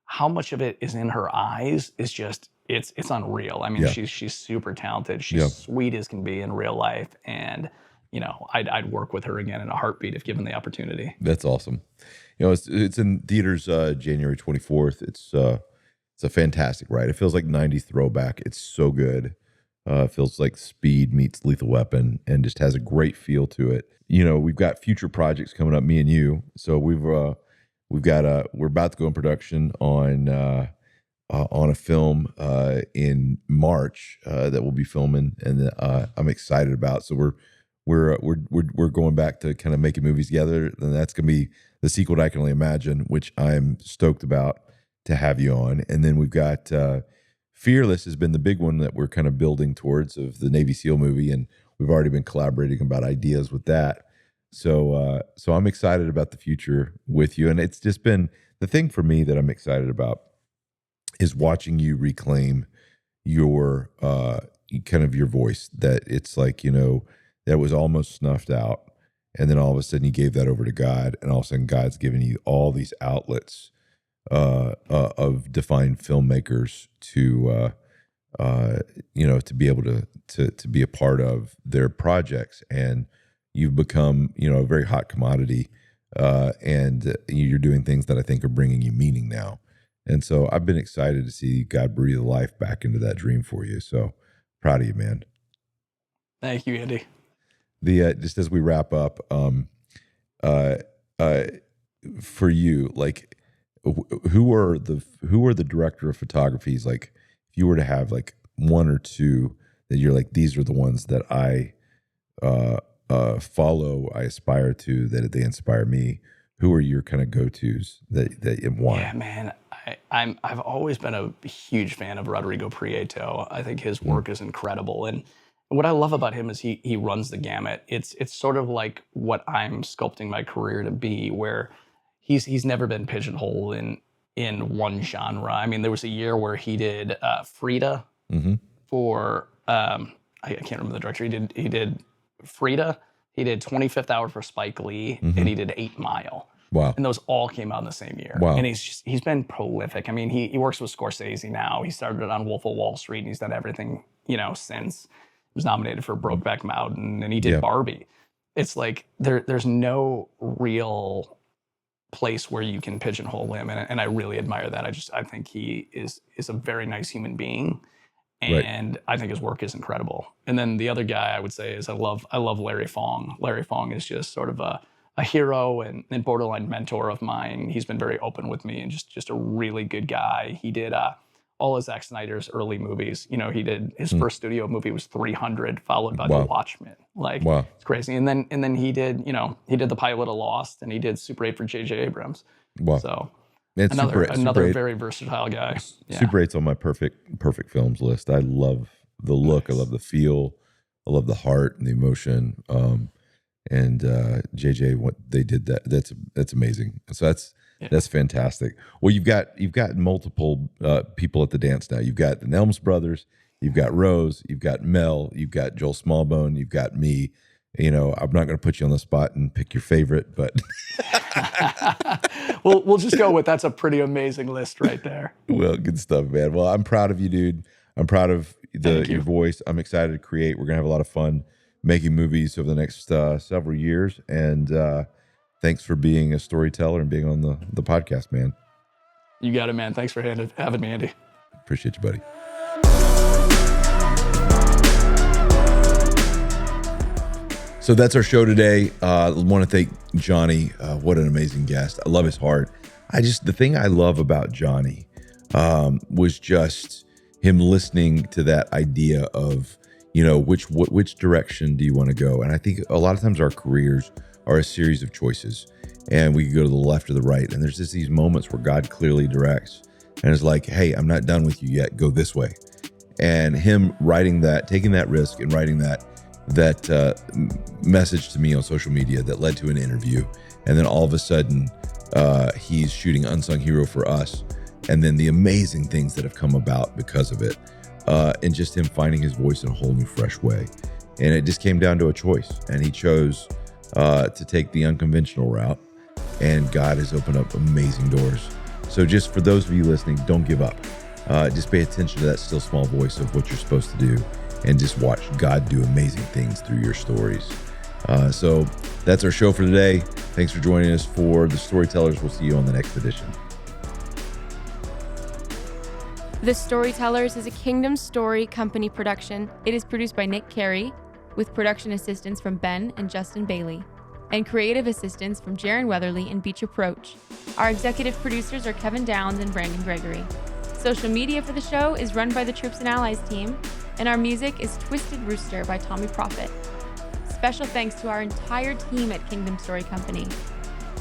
how much of it is in her eyes is just it's unreal. I mean, yeah, she's super talented. She's yeah. sweet as can be in real life, and I'd work with her again in a heartbeat if given the opportunity. That's awesome. It's in theaters January 24th. It's a fantastic ride. It feels like 90s throwback. It's so good. It feels like Speed meets Lethal Weapon and just has a great feel to it. We've got future projects coming up, me and you. So we're about to go in production on a film in March that we'll be filming, and I'm excited about. So we're going back to kind of making movies together, and that's gonna be the sequel to I Can Only Imagine, which I'm stoked about to have you on. And then we've got Fearless has been the big one that we're kind of building towards, of the Navy SEAL movie, and we've already been collaborating about ideas with that. So I'm excited about the future with you, and it's just been the thing for me that I'm excited about is watching you reclaim your kind of your voice, that it's like, that was almost snuffed out, and then all of a sudden you gave that over to God, and all of a sudden God's given you all these outlets of defined filmmakers to to be able to be a part of their projects, and you've become a very hot commodity, and you're doing things that I think are bringing you meaning now. And so I've been excited to see God breathe life back into that dream for you. So proud of you, man. Thank you, Andy. The just as we wrap up, uh, uh, for you, like, who are the director of photographies? Like, if you were to have like one or two that you're like, these are the ones that I follow, I aspire to, that they inspire me. Who are your kind of go-tos that and why? Yeah, man. I've always been a huge fan of Rodrigo Prieto. I think his work is incredible, and what I love about him is he runs the gamut. It's sort of like what I'm sculpting my career to be, where he's never been pigeonholed in one genre. I mean, there was a year where he did Frida Mm-hmm. for I can't remember the director. He did Frida. He did 25th Hour for Spike Lee, Mm-hmm. and he did 8 Mile. Wow. And those all came out in the same year. Wow. And he's been prolific. I mean, he works with Scorsese now. He started on Wolf of Wall Street, and he's done everything, since. He was nominated for Brokeback Mountain, and he did Barbie. It's like there's no real place where you can pigeonhole him, and I really admire that. I think he is a very nice human being, and I think his work is incredible. And then the other guy I would say is I love Larry Fong. Larry Fong is just sort of a hero and borderline mentor of mine. He's been very open with me and just a really good guy. He did all of Zack Snyder's early movies. He did his first studio movie was 300, followed by The Watchmen. It's crazy. And then he did the pilot of Lost, and he did Super 8 for J.J. Abrams. Wow. So it's another very versatile guy. Yeah. Super 8's on my perfect films list. I love the look. Nice. I love the feel. I love the heart and the emotion. And JJ, what they did, that's amazing. So that's fantastic. Well, you've got multiple people at the dance now. You've got the Nelms brothers, you've got Rose, you've got Mel, you've got Joel Smallbone, you've got me. I'm not going to put you on the spot and pick your favorite, but we'll just go with that's a pretty amazing list right there. Well, good stuff, man. Well, I'm proud of you, dude. I'm proud of your voice. I'm excited to create. We're going to have a lot of fun making movies over the next several years. And thanks for being a storyteller and being on the podcast, man. You got it, man. Thanks for having me, Andy. Appreciate you, buddy. So that's our show today. I want to thank Johnny. What an amazing guest. I love his heart. The thing I love about Johnny was just him listening to that idea of, which direction do you want to go? And I think a lot of times our careers are a series of choices, and we can go to the left or the right. And there's just these moments where God clearly directs and is like, hey, I'm not done with you yet. Go this way. And him writing that, taking that risk and writing that message to me on social media that led to an interview. And then all of a sudden, he's shooting Unsung Hero for us. And then the amazing things that have come about because of it. And just him finding his voice in a whole new, fresh way. And it just came down to a choice. And he chose to take the unconventional route. And God has opened up amazing doors. So just for those of you listening, don't give up. Just pay attention to that still small voice of what you're supposed to do. And just watch God do amazing things through your stories. So that's our show for today. Thanks for joining us for The Storytellers. We'll see you on the next edition. The Storytellers is a Kingdom Story Company production. It is produced by Nick Carey, with production assistance from Ben and Justin Bailey, and creative assistance from Jaron Weatherly and Beach Approach. Our executive producers are Kevin Downs and Brandon Gregory. Social media for the show is run by the Troops and Allies team, and our music is Twisted Rooster by Tommy Prophet. Special thanks to our entire team at Kingdom Story Company.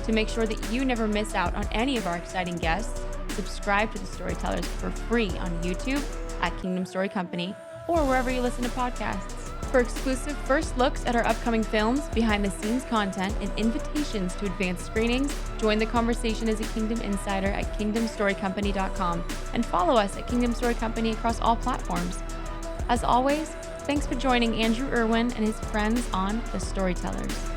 To make sure that you never miss out on any of our exciting guests, subscribe to The Storytellers for free on YouTube at Kingdom Story Company or wherever you listen to podcasts. For exclusive first looks at our upcoming films, behind-the-scenes content, and invitations to advanced screenings, join the conversation as a Kingdom Insider at KingdomStoryCompany.com and follow us at Kingdom Story Company across all platforms. As always, thanks for joining Andrew Erwin and his friends on The Storytellers.